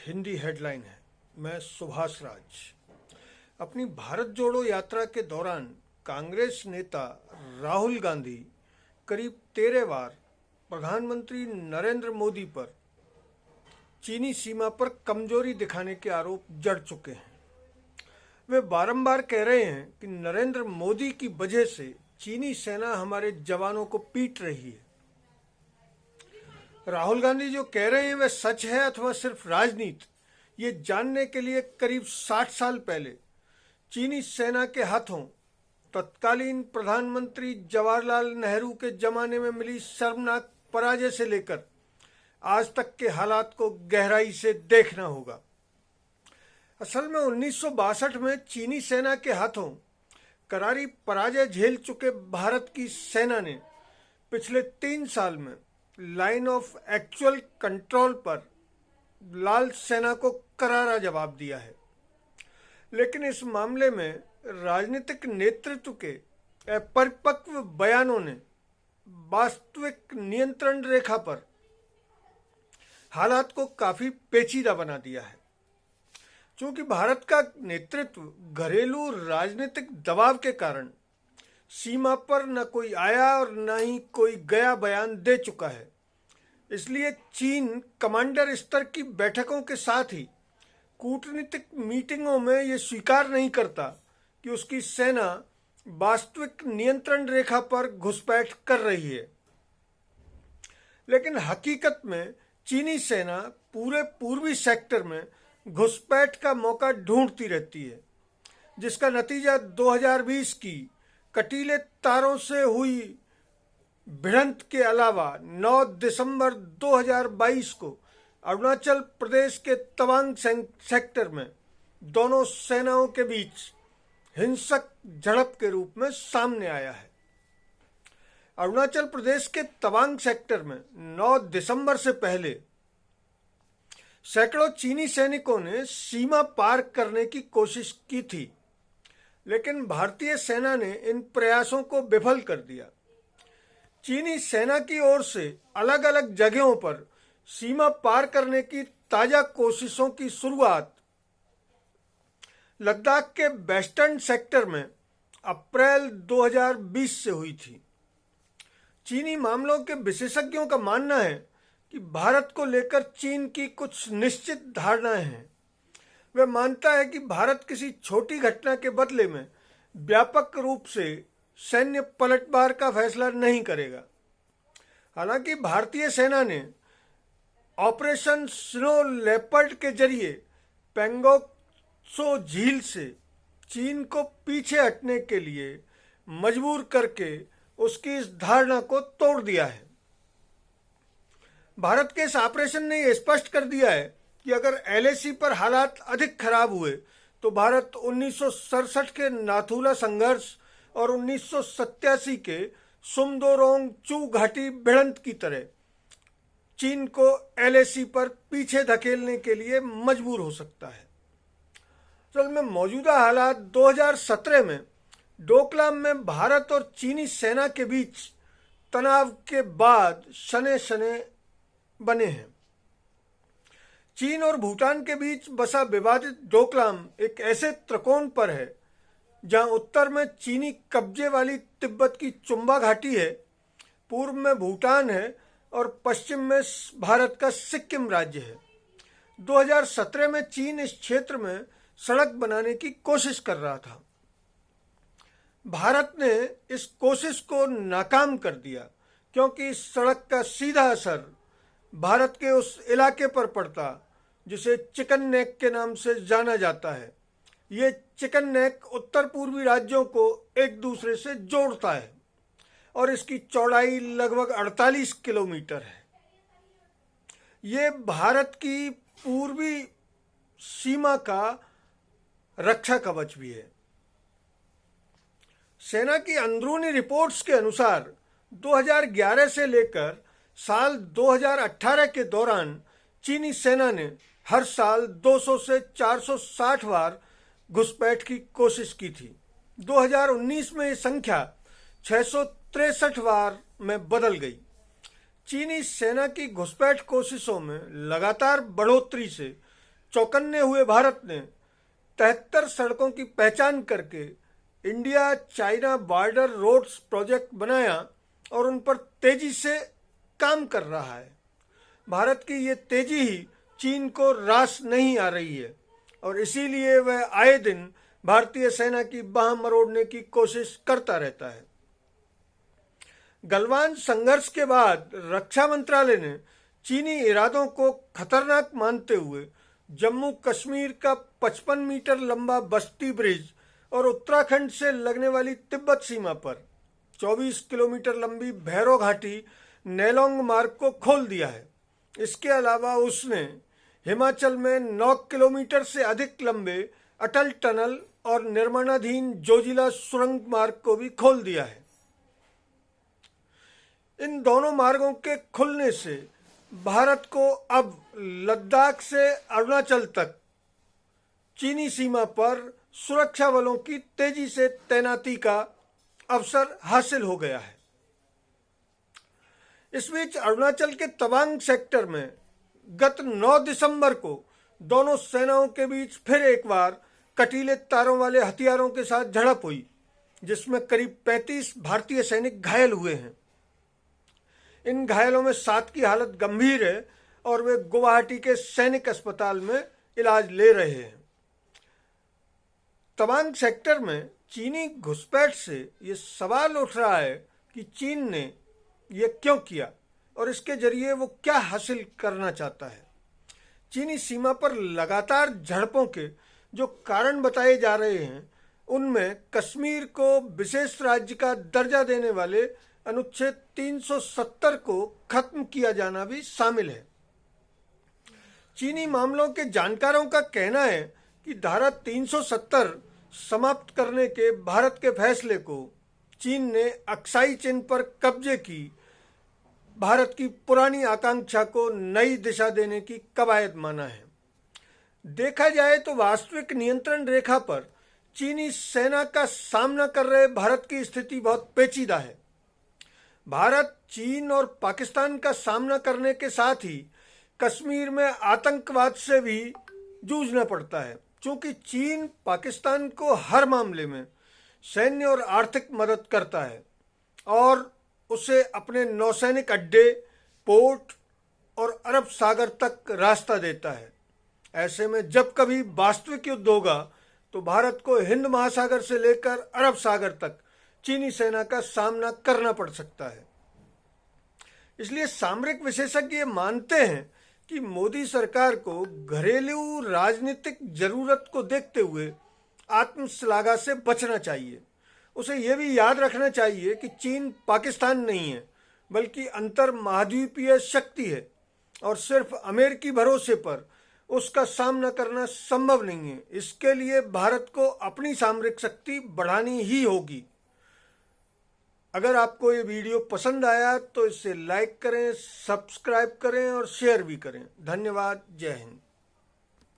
Hindi headline है। मैं सुभाष राज। अपनी भारत जोड़ो यात्रा के दौरान कांग्रेस नेता राहुल गांधी करीब 13 बार प्रधानमंत्री नरेंद्र मोदी पर चीनी सीमा पर कमजोरी दिखाने के आरोप जड़ चुके हैं। वे बारंबार कह रहे हैं कि नरेंद्र मोदी की वजह से चीनी सेना हमारे जवानों को पीट रही है। राहुल गांधी जो कह रहे हैं वह सच है अथवा सिर्फ राजनीति, ये जानने के लिए करीब 60 साल पहले चीनी सेना के हाथों तत्कालीन प्रधानमंत्री जवाहरलाल नेहरू के जमाने में मिली शर्मनाक पराजय से लेकर आज तक के हालात को गहराई से देखना होगा। असल में 1962 में चीनी सेना के हाथों करारी पराजय झेल चुके भारत की सेना ने पिछले 3 साल में लाइन ऑफ एक्चुअल कंट्रोल पर लाल सेना को करारा जवाब दिया है। लेकिन इस मामले में राजनीतिक नेतृत्व के अपरिपक्व बयानों ने वास्तविक नियंत्रण रेखा पर हालात को काफी पेचीदा बना दिया है। चूंकि भारत का नेतृत्व घरेलू राजनीतिक दबाव के कारण सीमा पर न कोई आया और न ही कोई गया बयान दे चुका है, इसलिए चीन कमांडर स्तर की बैठकों के साथ ही कूटनीतिक मीटिंगों में ये स्वीकार नहीं करता कि उसकी सेना वास्तविक नियंत्रण रेखा पर घुसपैठ कर रही है। लेकिन हकीकत में चीनी सेना पूरे पूर्वी सेक्टर में घुसपैठ का मौका ढूंढती रहती है, जिसका नतीजा 2020 की कटीले तारों से हुई भिड़ंत के अलावा 9 दिसंबर 2022 को अरुणाचल प्रदेश के तवांग सेक्टर में दोनों सेनाओं के बीच हिंसक झड़प के रूप में सामने आया है। अरुणाचल प्रदेश के तवांग सेक्टर में 9 दिसंबर से पहले सैकड़ों चीनी सैनिकों ने सीमा पार करने की कोशिश की थी, लेकिन भारतीय सेना ने इन प्रयासों को विफल कर दिया। चीनी सेना की ओर से अलग अलग जगहों पर सीमा पार करने की ताजा कोशिशों की शुरुआत लद्दाख के वेस्टर्न सेक्टर में अप्रैल 2020 से हुई थी। चीनी मामलों के विशेषज्ञों का मानना है कि भारत को लेकर चीन की कुछ निश्चित धारणाएं हैं। वह मानता है कि भारत किसी छोटी घटना के बदले में व्यापक रूप से सैन्य पलटवार का फैसला नहीं करेगा। हालांकि भारतीय सेना ने ऑपरेशन स्नो लेपर्ड के जरिए पेंगोंग त्सो झील से चीन को पीछे हटने के लिए मजबूर करके उसकी इस धारणा को तोड़ दिया है। भारत के इस ऑपरेशन ने यह स्पष्ट कर दिया है कि अगर एलएसी पर हालात अधिक खराब हुए तो भारत 1967 के नाथुला संघर्ष और 1987 के सुमदोरोंग चू घाटी भिड़ंत की तरह चीन को एलएसी पर पीछे धकेलने के लिए मजबूर हो सकता है। असल में मौजूदा हालात 2017 में डोकलाम में भारत और चीनी सेना के बीच तनाव के बाद शने शने बने हैं। चीन और भूटान के बीच बसा विवादित डोकलाम एक ऐसे त्रिकोण पर है जहां उत्तर में चीनी कब्जे वाली तिब्बत की चुम्बा घाटी है, पूर्व में भूटान है और पश्चिम में भारत का सिक्किम राज्य है। 2017 में चीन इस क्षेत्र में सड़क बनाने की कोशिश कर रहा था। भारत ने इस कोशिश को नाकाम कर दिया क्योंकि इस सड़क का सीधा असर भारत के उस इलाके पर पड़ता जिसे चिकन नेक के नाम से जाना जाता है। ये चिकन नेक उत्तर पूर्वी राज्यों को एक दूसरे से जोड़ता है और इसकी चौड़ाई लगभग 48 किलोमीटर है। ये भारत की पूर्वी सीमा का रक्षा कवच भी है। सेना की अंदरूनी रिपोर्ट्स के अनुसार 2011 से लेकर साल 2018 के दौरान चीनी सेना ने हर साल 200 से 460 बार घुसपैठ की कोशिश की थी। 2019 में ये संख्या 663 बार में बदल गई। चीनी सेना की घुसपैठ कोशिशों में लगातार बढ़ोतरी से चौकन्ने हुए भारत ने 73 सड़कों की पहचान करके India China border roads project बनाया और उन पर तेजी से काम कर रहा है। भारत की ये तेजी ही चीन को रास नहीं आ रही है और इसीलिए वह आए दिन भारतीय सेना की बाह मरोड़ने की कोशिश करता रहता है। गलवान संघर्ष के बाद रक्षा मंत्रालय ने चीनी इरादों को खतरनाक मानते हुए जम्मू कश्मीर का 55 मीटर लंबा बस्ती ब्रिज और उत्तराखंड से लगने वाली तिब्बत सीमा पर 24 किलोमीटर लंबी भैरो घाटी नेलोंग मार्ग को खोल दिया है। इसके अलावा उसने हिमाचल में 9 किलोमीटर से अधिक लंबे अटल टनल और निर्माणाधीन जोजिला सुरंग मार्ग को भी खोल दिया है। इन दोनों मार्गों के खुलने से भारत को अब लद्दाख से अरुणाचल तक चीनी सीमा पर सुरक्षा बलों की तेजी से तैनाती का अवसर हासिल हो गया है। इस बीच अरुणाचल के तवांग सेक्टर में गत 9 दिसंबर को दोनों सेनाओं के बीच फिर एक बार कटीले तारों वाले हथियारों के साथ झड़प हुई, जिसमें करीब 35 भारतीय सैनिक घायल हुए हैं। इन घायलों में 7 की हालत गंभीर है और वे गुवाहाटी के सैनिक अस्पताल में इलाज ले रहे हैं। तवांग सेक्टर में चीनी घुसपैठ से ये सवाल उठ रहा है कि चीन ने ये क्यों किया और इसके जरिए वो क्या हासिल करना चाहता है। चीनी सीमा पर लगातार झड़पों के जो कारण बताए जा रहे हैं, उनमें कश्मीर को विशेष राज्य का दर्जा देने वाले अनुच्छेद 370 को खत्म किया जाना भी शामिल है। चीनी मामलों के जानकारों का कहना है कि धारा 370 समाप्त करने के भारत के फैसले को चीन ने अक्साई चिन पर कब्जे की भारत की पुरानी आकांक्षा को नई दिशा देने की कवायद माना है। देखा जाए तो वास्तविक नियंत्रण रेखा पर चीनी सेना का सामना कर रहे भारत की स्थिति बहुत पेचीदा है। भारत चीन और पाकिस्तान का सामना करने के साथ ही कश्मीर में आतंकवाद से भी जूझना पड़ता है, क्योंकि चीन पाकिस्तान को हर मामले में सैन्य और आर्थिक मदद करता है और उसे अपने नौसैनिक अड्डे, पोर्ट और अरब सागर तक रास्ता देता है। ऐसे में जब कभी वास्तविक युद्ध होगा तो भारत को हिंद महासागर से लेकर अरब सागर तक चीनी सेना का सामना करना पड़ सकता है। इसलिए सामरिक विशेषज्ञ मानते हैं कि मोदी सरकार को घरेलू राजनीतिक जरूरत को देखते हुए आत्मश्लाघा से बचना चाहिए। उसे यह भी याद रखना चाहिए कि चीन पाकिस्तान नहीं है, बल्कि अंतर महाद्वीपीय शक्ति है और सिर्फ अमेरिकी भरोसे पर उसका सामना करना संभव नहीं है। इसके लिए भारत को अपनी सामरिक शक्ति बढ़ानी ही होगी। अगर आपको ये वीडियो पसंद आया तो इसे लाइक करें, सब्सक्राइब करें और शेयर भी करें। धन्यवाद। जय हिंद।